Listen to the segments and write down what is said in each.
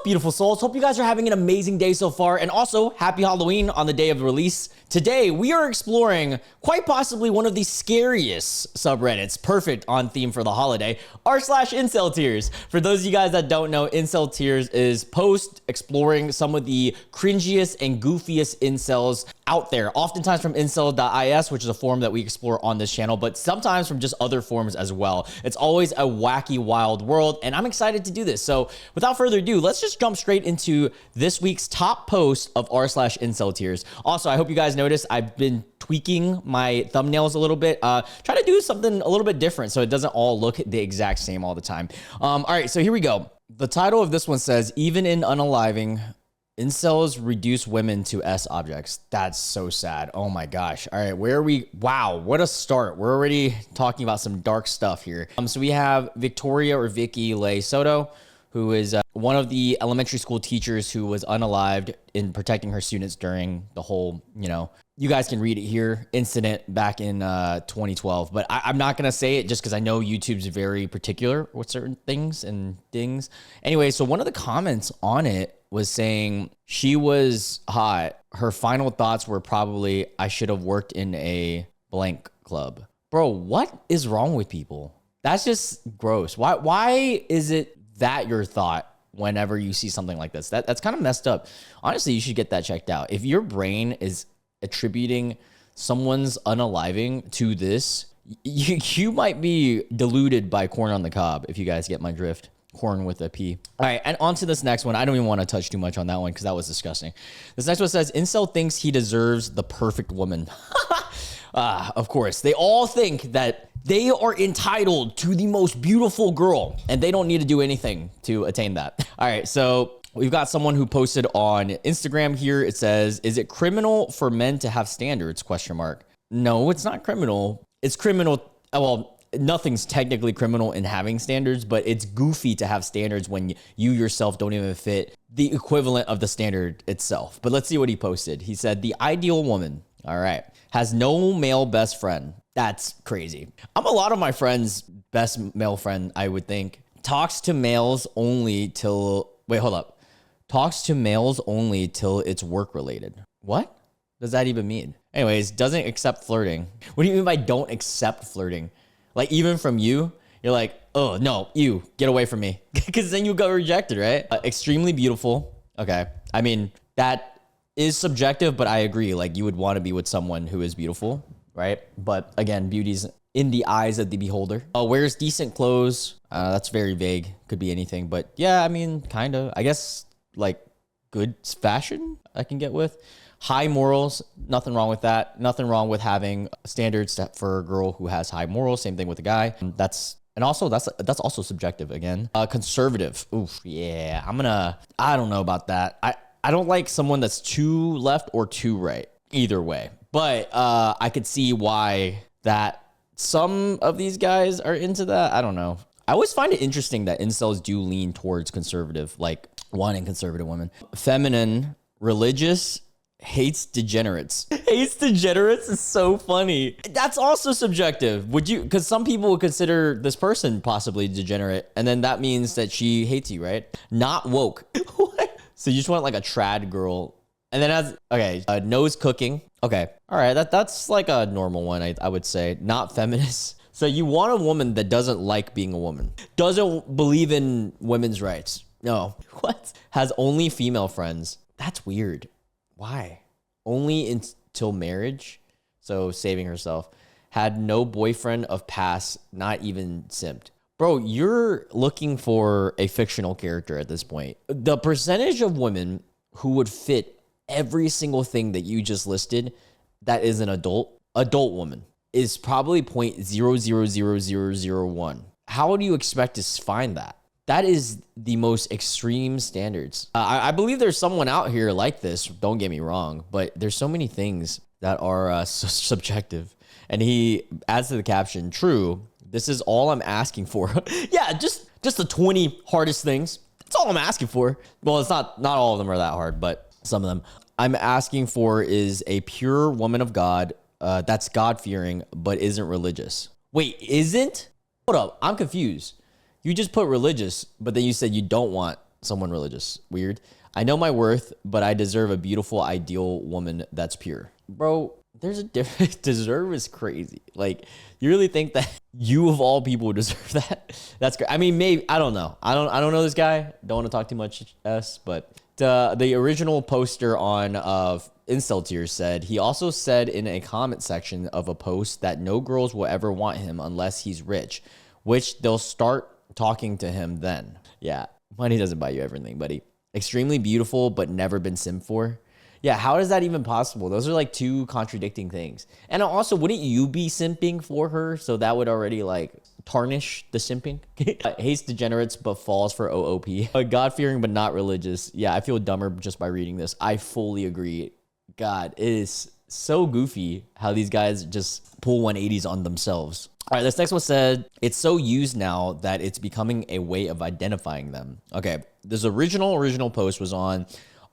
beautiful souls? Hope you guys are having an amazing day so far, and also happy Halloween on the day of the release. Today, we are exploring quite possibly one of the scariest subreddits, perfect on theme for the holiday, r/IncelTears. For those of you guys that don't know, IncelTears is post exploring some of the cringiest and goofiest incels out there, oftentimes from incel.is, which is a forum that we explore on this channel, but sometimes from just other forums as well. It's always a wacky, wild world, and I'm excited to do this. So without further ado, let's just jump straight into this week's top post of r/IncelTears. Also, I hope you guys noticed I've been tweaking my thumbnails a little bit, try to do something a little bit different so it doesn't all look the exact same all the time. All right, so here we go. The title of this one says, even in unaliving, incels reduce women to S objects. That's so sad. Oh my gosh. All right, where are we? Wow, what a start. We're already talking about some dark stuff here. So we have Victoria or Vicky Lay Soto, who is one of the elementary school teachers who was unalived in protecting her students during the whole, you guys can read it here, incident back in 2012. But I'm not going to say it just because I know YouTube's very particular with certain things and things. Anyway, so one of the comments on it was saying she was hot. Her final thoughts were probably, I should have worked in a blank club. Bro, what is wrong with people? That's just gross. Why is it that your thought whenever you see something like this? That's kind of messed up. Honestly, you should get that checked out. If your brain is attributing someone's unaliving to this, you might be deluded by corn on the cob, if you guys get my drift. Corn with a P. All right, and on to this next one. I don't even want to touch too much on that one because that was disgusting. This next one says, incel thinks he deserves the perfect woman. Of course. They all think that they are entitled to the most beautiful girl, and they don't need to do anything to attain that. All right, so we've got someone who posted on Instagram here. It says, is it criminal for men to have standards? ? No, it's not criminal. It's criminal. Well, nothing's technically criminal in having standards, but it's goofy to have standards when you yourself don't even fit the equivalent of the standard itself. But let's see what he posted. He said, the ideal woman, all right, has no male best friend. That's crazy. I'm a lot of my friends' best male friend, I would think, talks to males only till, wait, hold up. Talks to males only till it's work related. What does that even mean? Anyways, doesn't accept flirting. What do you mean by don't accept flirting? Like, even from you, you're like, oh, no, you, get away from me. Because then you got rejected, right? Extremely beautiful. Okay. I mean, that is subjective, but I agree. Like, you would want to be with someone who is beautiful, right? But again, beauty's in the eyes of the beholder. Wears decent clothes. That's very vague. Could be anything. But yeah, I mean, kind of. I guess, like, good fashion I can get with. High morals, nothing wrong with that. Nothing wrong with having standards for a girl who has high morals. Same thing with a guy. That's also subjective again. Conservative. Oof, yeah. I don't know about that. I don't like someone that's too left or too right. Either way. But I could see why that some of these guys are into that. I don't know. I always find it interesting that incels do lean towards conservative, like wanting conservative women. Feminine, religious, hates degenerates. Hates degenerates is so funny. That's also subjective. Would you, because some people would consider this person possibly degenerate, and then that means that she hates you, right? Not woke. What? So you just want like a trad girl. And then knows cooking. Okay. All right. That's like a normal one, I would say. Not feminist. So you want a woman that doesn't like being a woman. Doesn't believe in women's rights. No. What? Has only female friends. That's weird. Why? Only until marriage. So saving herself. Had no boyfriend of past, not even simped. Bro, you're looking for a fictional character at this point. The percentage of women who would fit every single thing that you just listed that is an adult woman is probably 0.000001. How do you expect to find that? That is the most extreme standards. I believe there's someone out here like this. Don't get me wrong, but there's so many things that are subjective. And he adds to the caption, true, this is all I'm asking for. Yeah, just the 20 hardest things. That's all I'm asking for. Well, it's not all of them are that hard, but some of them. I'm asking for is a pure woman of God that's God-fearing, but isn't religious. Wait, isn't? Hold up, I'm confused. You just put religious, but then you said you don't want someone religious. Weird. I know my worth, but I deserve a beautiful, ideal woman that's pure. Bro, there's a difference. Deserve is crazy. Like, you really think that you of all people deserve that? That's great. I mean, maybe, I don't know. I don't know this guy. Don't want to talk too much but the original poster on IncelTears said, he also said in a comment section of a post that no girls will ever want him unless he's rich, which they'll start talking to him then. Yeah, money doesn't buy you everything, buddy. Extremely beautiful, but never been simmed for. Yeah, how is that even possible? Those are like two contradicting things. And also, wouldn't you be simping for her? So that would already like tarnish the simping. Hates degenerates, but falls for OOP. God-fearing, but not religious. Yeah, I feel dumber just by reading this. I fully agree. God, it is so goofy how these guys just pull 180s on themselves. All right, this next one said, it's so used now that it's becoming a way of identifying them. Okay, this original post was on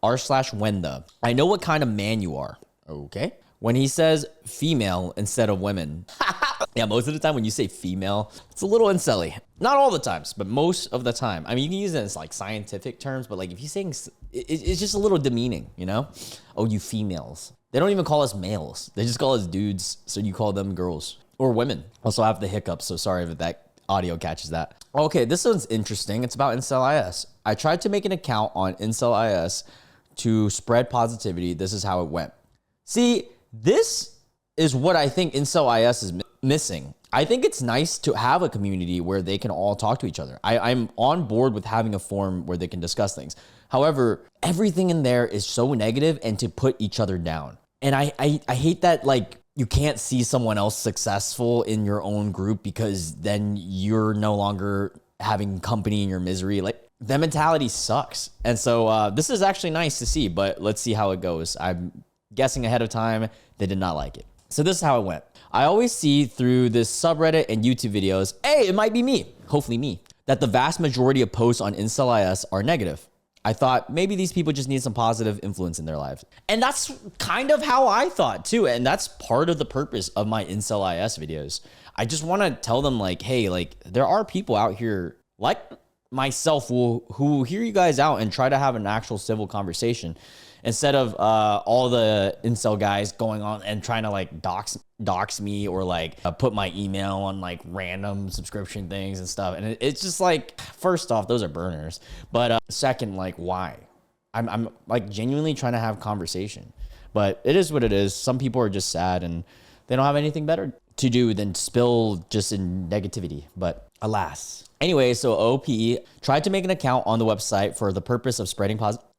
r/Wenda. I know what kind of man you are. Okay. When he says female instead of women. Yeah, most of the time when you say female, it's a little incelly. Not all the times, but most of the time. I mean, you can use it as like scientific terms, but like if you're saying, it's just a little demeaning, you know? Oh, you females. They don't even call us males. They just call us dudes. So you call them girls or women. Also, I have the hiccups, so sorry if that audio catches that. Okay, this one's interesting. It's about IncelIS. I tried to make an account on IncelIS to spread positivity. This is how it went. See, this is what I think IncelIS is missing. I think it's nice to have a community where they can all talk to each other. I'm on board with having a forum where they can discuss things. However, everything in there is so negative and to put each other down. And I hate that, like, you can't see someone else successful in your own group because then you're no longer having company in your misery. Like, that mentality sucks. And so this is actually nice to see, but let's see how it goes. I'm guessing ahead of time, they did not like it. So this is how it went. I always see through this subreddit and YouTube videos, hey, it might be me, hopefully me, that the vast majority of posts on IncelIS are negative. I thought maybe these people just need some positive influence in their lives. And that's kind of how I thought too. And that's part of the purpose of my IncelIS videos. I just want to tell them like, hey, like there are people out here like myself who hear you guys out and try to have an actual civil conversation instead of all the incel guys going on and trying to like dox me or like put my email on like random subscription things and stuff. And it's just like, first off, those are burners. But second, like, why? I'm like genuinely trying to have conversation. But it is what it is. Some people are just sad and they don't have anything better to do than spill just in negativity. But alas. Anyway, so OP tried to make an account on the website for the purpose of spreading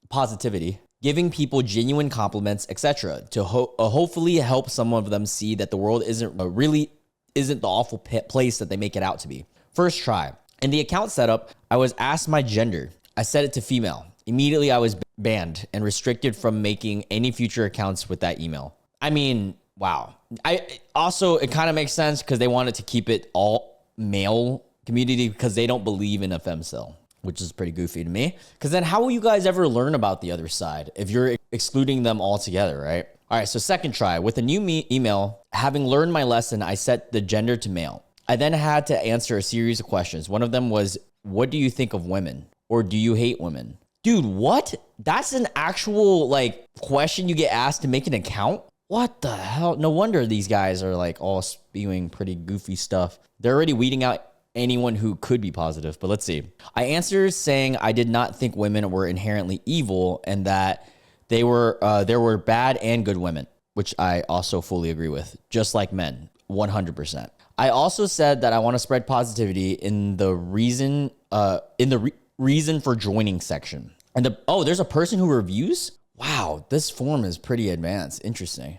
positivity, giving people genuine compliments, etc., to hopefully help some of them see that the world isn't the awful place that they make it out to be. First try. In the account setup, I was asked my gender. I set it to female. Immediately, I was banned and restricted from making any future accounts with that email. I mean, wow. It kind of makes sense because they wanted to keep it all male community because they don't believe in a femcel, which is pretty goofy to me. Because then how will you guys ever learn about the other side if you're excluding them altogether, right? All right, so second try. With a new email, having learned my lesson, I set the gender to male. I then had to answer a series of questions. One of them was, what do you think of women? Or do you hate women? Dude, what? That's an actual like question you get asked to make an account? What the hell? No wonder these guys are like all spewing pretty goofy stuff. They're already weeding out anyone who could be positive, but let's see. I answered saying I did not think women were inherently evil and that there were bad and good women, which I also fully agree with, just like men, 100%. I also said that I want to spread positivity in the reason for joining section. And there's a person who reviews? Wow, this form is pretty advanced. Interesting.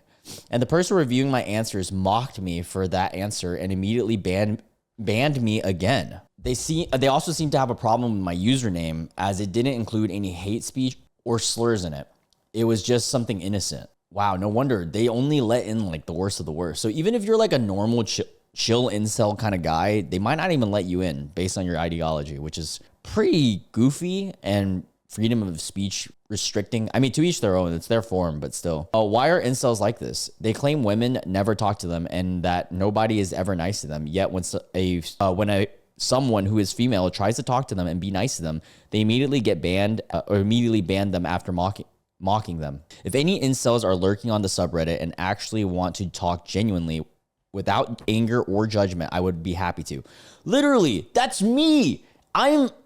And the person reviewing my answers mocked me for that answer and immediately banned me again. They also seem to have a problem with my username as it didn't include any hate speech or slurs in it. It was just something innocent. Wow, no wonder they only let in like the worst of the worst. So even if you're like a normal chill incel kind of guy, they might not even let you in based on your ideology, which is pretty goofy and freedom of speech restricting. I mean, to each their own, it's their forum, but still. Why are incels like this? They claim women never talk to them and that nobody is ever nice to them. Yet when someone who is female tries to talk to them and be nice to them, they immediately get banned or immediately ban them after mocking them. If any incels are lurking on the subreddit and actually want to talk genuinely without anger or judgment, I would be happy to. Literally, that's me.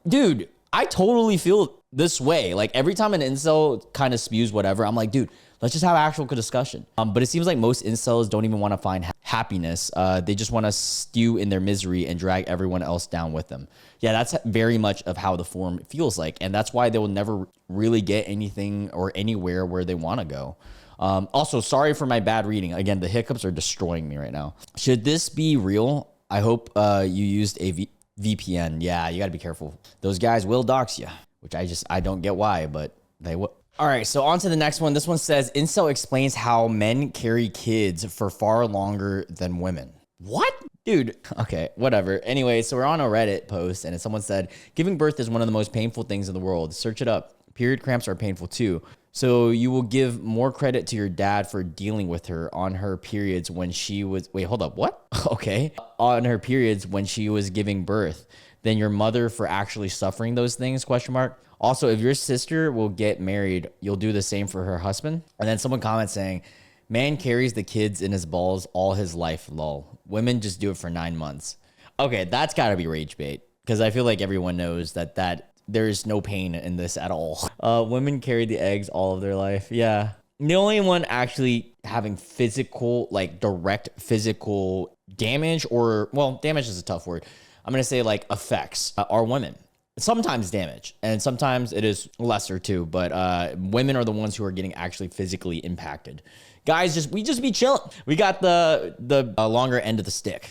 Dude, I totally feel this way. Like every time an incel kind of spews whatever, I'm like, dude, let's just have actual discussion. But it seems like most incels don't even want to find happiness. They just want to stew in their misery and drag everyone else down with them. Yeah, that's very much of how the forum feels like. And that's why they will never really get anything or anywhere where they want to go. Also, sorry for my bad reading. Again, the hiccups are destroying me right now. Should this be real? I hope you used a VPN. Yeah, you got to be careful. Those guys will dox you, which I don't get why, but they will. All right, so on to the next one. This one says, incel explains how men carry kids for far longer than women. What? Dude, okay, whatever. Anyway, so we're on a Reddit post, and someone said, giving birth is one of the most painful things in the world. Search it up. Period cramps are painful too. So you will give more credit to your dad for dealing with her on her periods when she was... Wait, hold up, what? Okay. On her periods when she was giving birth than your mother for actually suffering those things, question mark. Also, if your sister will get married, you'll do the same for her husband. And then someone comments saying, man carries the kids in his balls all his life, lol. Women just do it for 9 months. Okay, that's gotta be rage bait. Because I feel like everyone knows that there's no pain in this at all. Women carry the eggs all of their life. Yeah. The only one actually having physical, like direct physical damage or, well, damage is a tough word. I'm going to say like effects are women. Sometimes damage, and sometimes it is lesser too, but women are the ones who are getting actually physically impacted. Guys, we just be chilling. We got the longer end of the stick,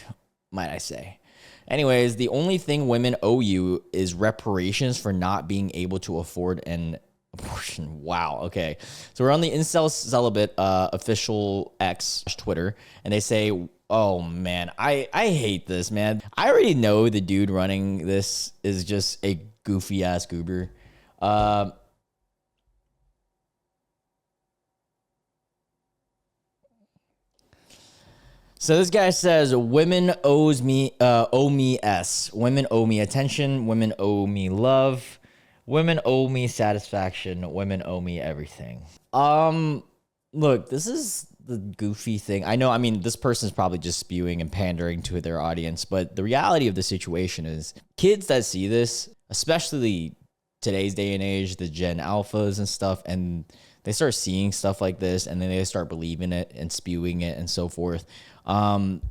might I say. Anyways, the only thing women owe you is reparations for not being able to afford an abortion. Wow. Okay. So we're on the Incel Celibate official X Twitter, and they say, oh man, I hate this, man. I already know the dude running this is just a goofy ass goober. So this guy says, women owe me S. Women owe me attention. Women owe me love. Women owe me satisfaction. Women owe me everything. Look, this is the goofy thing. I know, I mean, this person's probably just spewing and pandering to their audience, but the reality of the situation is kids that see this, especially today's day and age, the Gen Alphas and stuff, and they start seeing stuff like this and then they start believing it and spewing it and so forth. You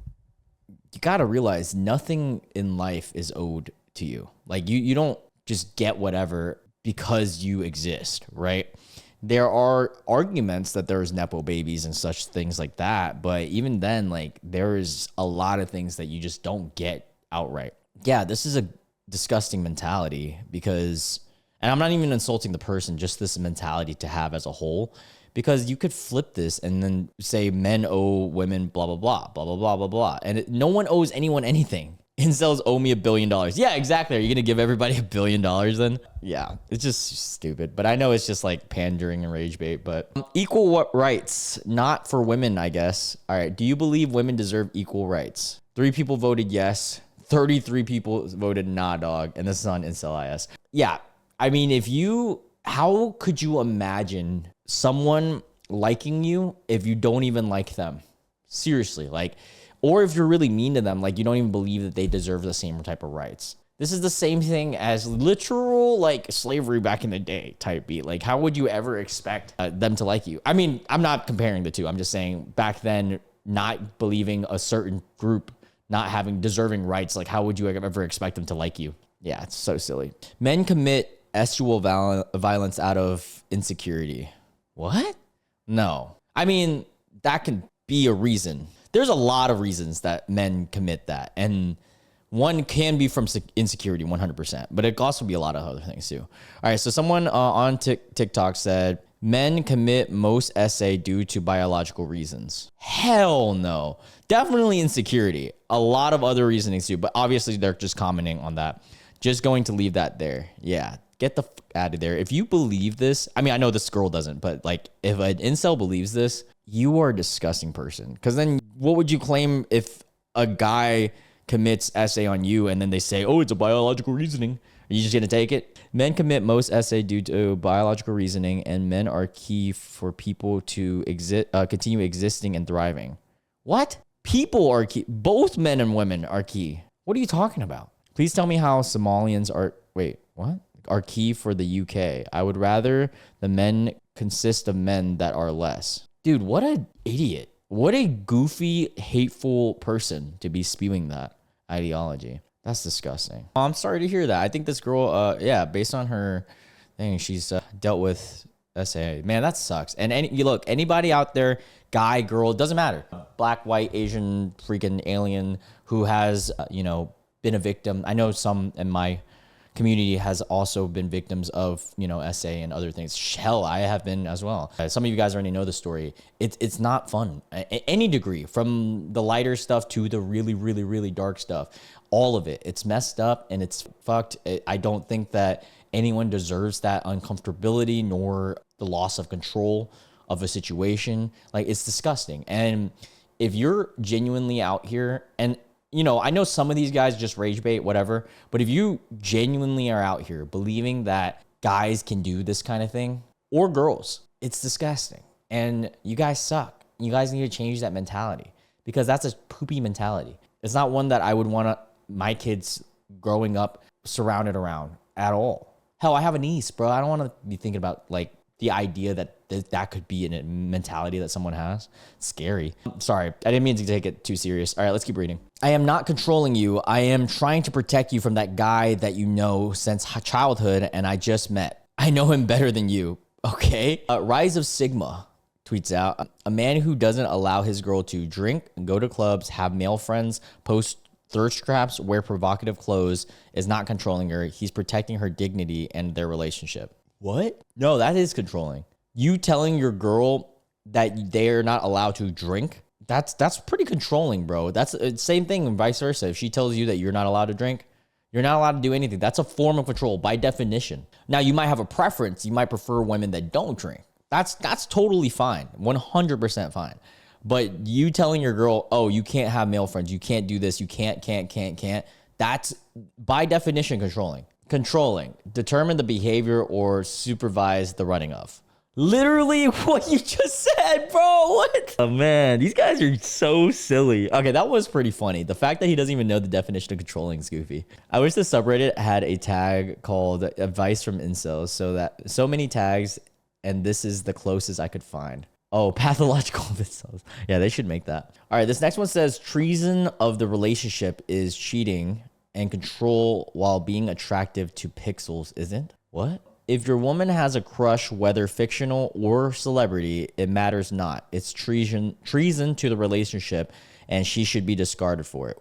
got to realize nothing in life is owed to you. Like you don't just get whatever because you exist, right? There are arguments that there's Nepo babies and such things like that. But even then, like there's a lot of things that you just don't get outright. Yeah, this is a disgusting mentality because, and I'm not even insulting the person, just this mentality to have as a whole, because you could flip this and then say men owe women blah, blah, blah, blah, blah, blah, blah, blah. And no one owes anyone anything. Incels owe me $1 billion. Yeah, exactly. Are you going to give everybody $1 billion then? Yeah, it's just stupid. But I know it's just like pandering and rage bait. But equal rights, not for women, I guess. All right. Do you believe women deserve equal rights? 3 people voted yes. 33 people voted nah, dog. And this is on IncelIS. Yeah. I mean, how could you imagine someone liking you if you don't even like them? Seriously, like, or if you're really mean to them, like you don't even believe that they deserve the same type of rights. This is the same thing as literal like slavery back in the day type beat. Like, how would you ever expect them to like you? I mean, I'm not comparing the two. I'm just saying back then, not believing a certain group not having deserving rights. Like, how would you ever expect them to like you? Yeah, it's so silly. Men commit sexual violence out of insecurity. What? No. I mean, that can be a reason. There's a lot of reasons that men commit that. And one can be from insecurity, 100%. But it could also be a lot of other things too. All right. So someone on TikTok said, men commit most SA due to biological reasons. Hell no. Definitely insecurity. A lot of other reasonings too. But obviously they're just commenting on that. Just going to leave that there. Yeah. Get the fuck out of there. If you believe this, I mean, I know this girl doesn't, but like if an incel believes this, you are a disgusting person. Because then what would you claim if a guy commits essay on you and then they say, oh, it's a biological reasoning, are you just gonna take it? Men commit most essay due to biological reasoning, and men are key for people to continue existing and thriving. What? People are key. Both men and women are key. What are you talking about? Please tell me how Somalians are, wait, what? Are key for the UK. I would rather the men consist of men that are less. Dude, what an idiot. What a goofy, hateful person to be spewing that ideology. That's disgusting. I'm sorry to hear that. I think this girl, yeah, based on her thing, she's dealt with SAA. Man, that sucks. And look, anybody out there, guy, girl, it doesn't matter. Black, white, Asian, freaking alien who has, been a victim. I know some in my community has also been victims of, SA and other things. Hell, I have been as well. Some of you guys already know the story. It's not fun. Any degree, from the lighter stuff to the really, really, really dark stuff. All of it. It's messed up and it's fucked. I don't think that anyone deserves that uncomfortability nor the loss of control of a situation. Like, it's disgusting. And if you're genuinely out here, and I know some of these guys just rage bait, whatever, but if you genuinely are out here believing that guys can do this kind of thing, or girls, it's disgusting. And you guys suck. You guys need to change that mentality, because that's a poopy mentality. It's not one that I would want my kids growing up surrounded around at all. Hell, I have a niece, bro. I don't want to be thinking about like the idea that that could be a mentality that someone has. It's scary. Sorry, I didn't mean to take it too serious. All right, let's keep reading. I am not controlling you. I am trying to protect you from that guy that you know since childhood and I just met. I know him better than you. Okay. Rise of Sigma tweets out, a man who doesn't allow his girl to drink, go to clubs, have male friends, post thirst traps, wear provocative clothes is not controlling her. He's protecting her dignity and their relationship. What? No, that is controlling. You telling your girl that they're not allowed to drink, that's pretty controlling, bro. That's the same thing and vice versa. If she tells you that you're not allowed to drink, you're not allowed to do anything. That's a form of control by definition. Now, you might have a preference. You might prefer women that don't drink. That's totally fine. 100% fine. But you telling your girl, oh, you can't have male friends, you can't do this, you can't, that's by definition controlling. Controlling. Determine the behavior or supervise the running of. Literally what you just said, bro. What? Oh, man. These guys are so silly. Okay, that was pretty funny. The fact that he doesn't even know the definition of controlling is goofy. I wish the subreddit had a tag called advice from incels, so many tags, and this is the closest I could find. Oh, pathological incels. Yeah, they should make that. All right, this next one says treason of the relationship is cheating and control while being attractive to pixels isn't? What? If your woman has a crush, whether fictional or celebrity, it matters not. It's treason to the relationship, and she should be discarded for it.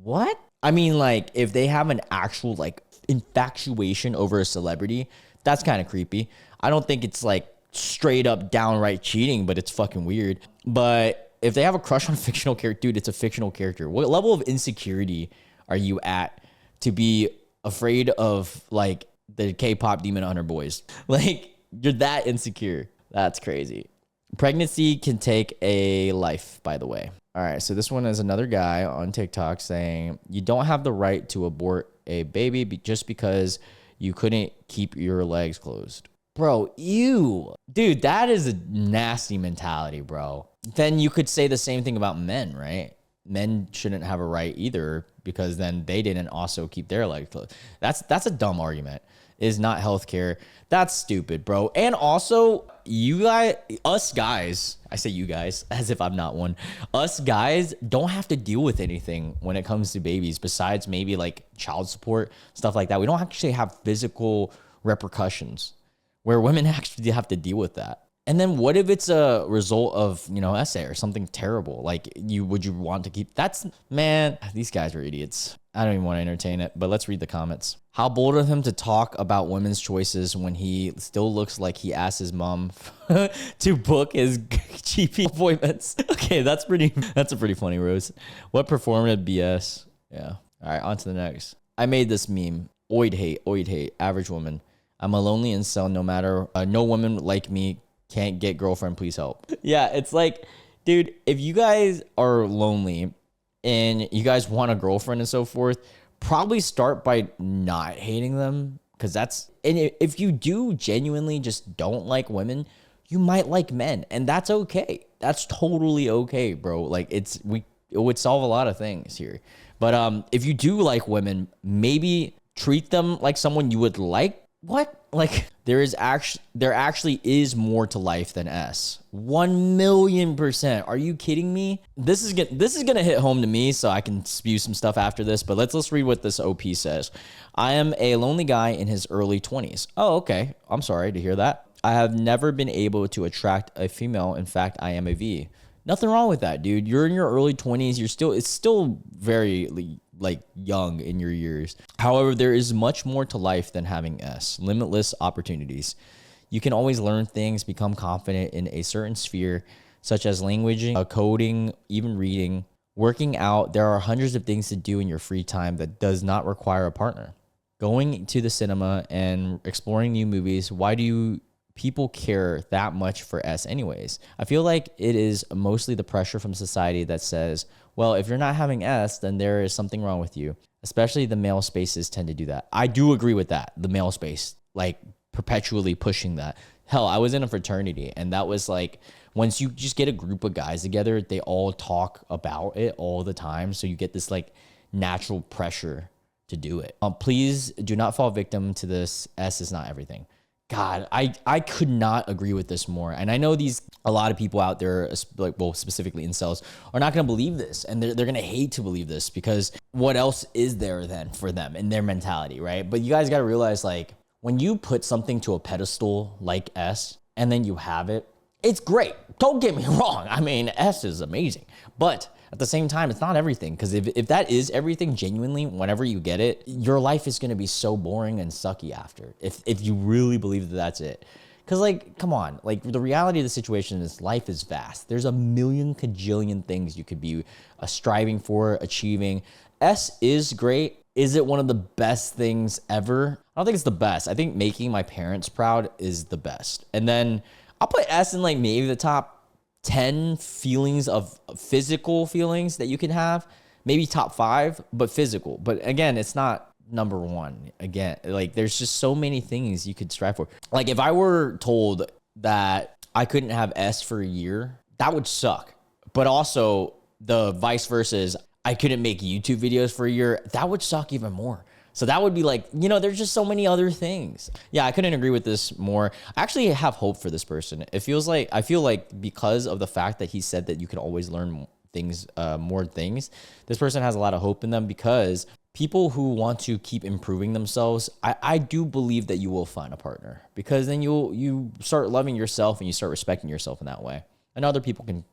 What? I mean, like, if they have an actual, like, infatuation over a celebrity, that's kind of creepy. I don't think it's, like, straight up downright cheating, but it's fucking weird. But if they have a crush on a fictional character, dude, it's a fictional character. What level of insecurity are you at to be afraid of, like, the K-pop Demon Hunter boys? Like, you're that insecure. That's crazy. Pregnancy can take a life, by the way. All right, so this one is another guy on TikTok saying, you don't have the right to abort a baby just because you couldn't keep your legs closed. Bro, ew. Dude, that is a nasty mentality, bro. Then you could say the same thing about men, right? Men shouldn't have a right either because then they didn't also keep their legs closed. That's a dumb argument. It is not healthcare. That's stupid, bro. And also, us guys, I say you guys as if I'm not one. Us guys don't have to deal with anything when it comes to babies besides maybe like child support, stuff like that. We don't actually have physical repercussions where women actually have to deal with that. And then what if it's a result of, essay or something terrible? Like, would you want to keep... Man, these guys are idiots. I don't even want to entertain it, but let's read the comments. How bold of him to talk about women's choices when he still looks like he asked his mom to book his GP appointments. Okay, that's a pretty funny roast. What performative BS? Yeah. All right, on to the next. I made this meme. Oid hate, average woman. I'm a lonely incel, no matter, no woman like me can't get girlfriend, please help. Yeah, it's like, dude, if you guys are lonely and you guys want a girlfriend and so forth, probably start by not hating them. Because if you do genuinely just don't like women, you might like men, and that's okay. That's totally okay, bro. Like it would solve a lot of things here. But if you do like women, maybe treat them like someone you would like. What? Like there actually is more to life than S. 1,000,000%. Are you kidding me? This is gonna hit home to me, so I can spew some stuff after this. But let's read what this OP says. I am a lonely guy in his early 20s. Oh, okay. I'm sorry to hear that. I have never been able to attract a female. In fact, I am a V. Nothing wrong with that, dude. You're in your early 20s. It's still very like young in your years. However, there is much more to life than having S. Limitless opportunities. You can always learn things, become confident in a certain sphere, such as languaging, coding, even reading, working out. There are hundreds of things to do in your free time that does not require a partner. Going to the cinema and exploring new movies. Why do people care that much for S anyways? I feel like it is mostly the pressure from society that says, well, if you're not having S, then there is something wrong with you. Especially the male spaces tend to do that. I do agree with that. The male space, like perpetually pushing that. Hell, I was in a fraternity, and that was like, once you just get a group of guys together, they all talk about it all the time. So you get this like natural pressure to do it. Please do not fall victim to this. S is not everything. God, I could not agree with this more. And I know a lot of people out there, like, well, specifically incels, are not going to believe this. And they're going to hate to believe this, because what else is there then for them in their mentality, right? But you guys got to realize, like, when you put something to a pedestal like S and then you have it, it's great. Don't get me wrong. I mean, S is amazing. But at the same time, it's not everything. Because if that is everything, genuinely, whenever you get it, your life is going to be so boring and sucky after. If you really believe that that's it. Because, like, come on. Like, the reality of the situation is life is vast. There's a million kajillion things you could be striving for, achieving. S is great. Is it one of the best things ever? I don't think it's the best. I think making my parents proud is the best. And then I'll put S in like maybe the top 10 feelings of physical feelings that you can have. Maybe top 5, but physical. But again, it's not number 1. Again, like there's just so many things you could strive for. Like if I were told that I couldn't have S for a year, that would suck. But also the vice versa is I couldn't make YouTube videos for a year. That would suck even more. So that would be like, there's just so many other things. Yeah, I couldn't agree with this more. I actually have hope for this person. I feel like because of the fact that he said that you can always learn things, more things, this person has a lot of hope in them, because people who want to keep improving themselves, I do believe that you will find a partner, because then you start loving yourself and you start respecting yourself in that way. And other people can,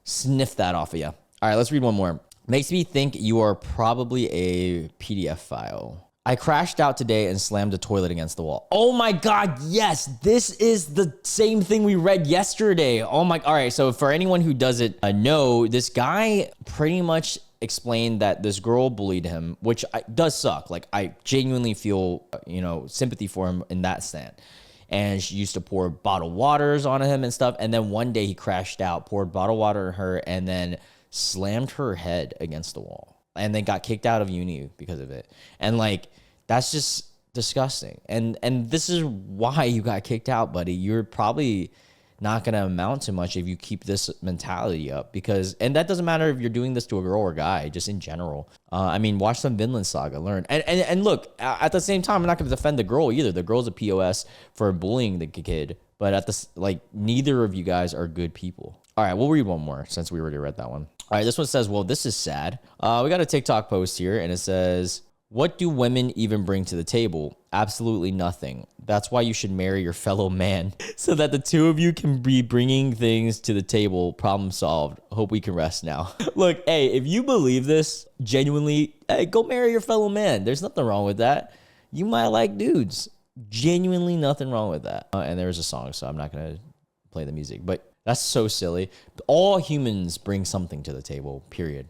sniff that off of you. All right, let's read one more. Makes me think you are probably a PDF file. I crashed out today and slammed the toilet against the wall. Oh my God, yes. This is the same thing we read yesterday. Oh my, all right. So for anyone who doesn't know, this guy pretty much explained that this girl bullied him, which does suck. Like I genuinely feel, sympathy for him in that stand. And she used to pour bottled waters on him and stuff. And then one day he crashed out, poured bottled water on her, and then slammed her head against the wall, and then got kicked out of uni because of it. And like, that's just disgusting. And this is why you got kicked out, buddy. You're probably not going to amount to much if you keep this mentality up, and that doesn't matter if you're doing this to a girl or guy, just in general. Watch some Vinland Saga, learn. And look, at the same time, I'm not going to defend the girl either. The girl's a POS for bullying the kid, but neither of you guys are good people. All right, we'll read one more since we already read that one. All right, this one says, well, this is sad. We got a TikTok post here, and it says, what do women even bring to the table? Absolutely nothing. That's why you should marry your fellow man, so that the two of you can be bringing things to the table. Problem solved. Hope we can rest now. Look, hey, if you believe this, genuinely, hey, go marry your fellow man. There's nothing wrong with that. You might like dudes. Genuinely nothing wrong with that. And there's a song, so I'm not going to play the music, but that's so silly. All humans bring something to the table, period.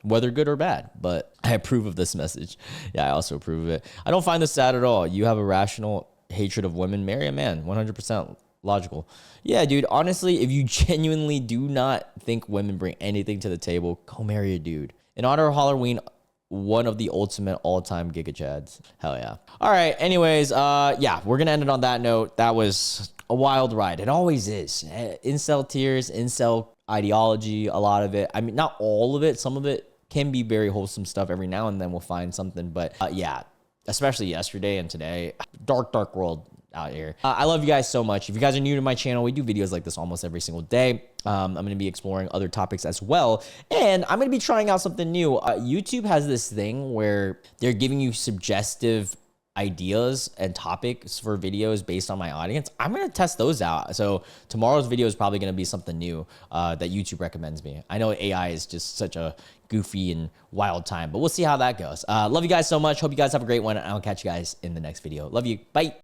Whether good or bad. But I approve of this message. Yeah, I also approve of it. I don't find this sad at all. You have a rational hatred of women. Marry a man, 100%. Logical. Yeah, dude. Honestly, if you genuinely do not think women bring anything to the table, go marry a dude. In honor of Halloween, one of the ultimate all-time Giga Chads. Hell yeah. All right. Anyways, yeah, we're gonna end it on that note. That was a wild ride. It always is. IncelTears, incel ideology, a lot of it. I mean, not all of it. Some of it can be very wholesome stuff. Every now and then we'll find something. But yeah, especially yesterday and today, dark world out here. I love you guys so much. If you guys are new to my channel, we do videos like this almost every single day. I'm going to be exploring other topics as well. And I'm going to be trying out something new. YouTube has this thing where they're giving you suggestive ideas and topics for videos based on my audience. I'm going to test those out. So tomorrow's video is probably going to be something new that YouTube recommends me. I know AI is just such a goofy and wild time, but we'll see how that goes. Love you guys so much. Hope you guys have a great one. And I'll catch you guys in the next video. Love you. Bye.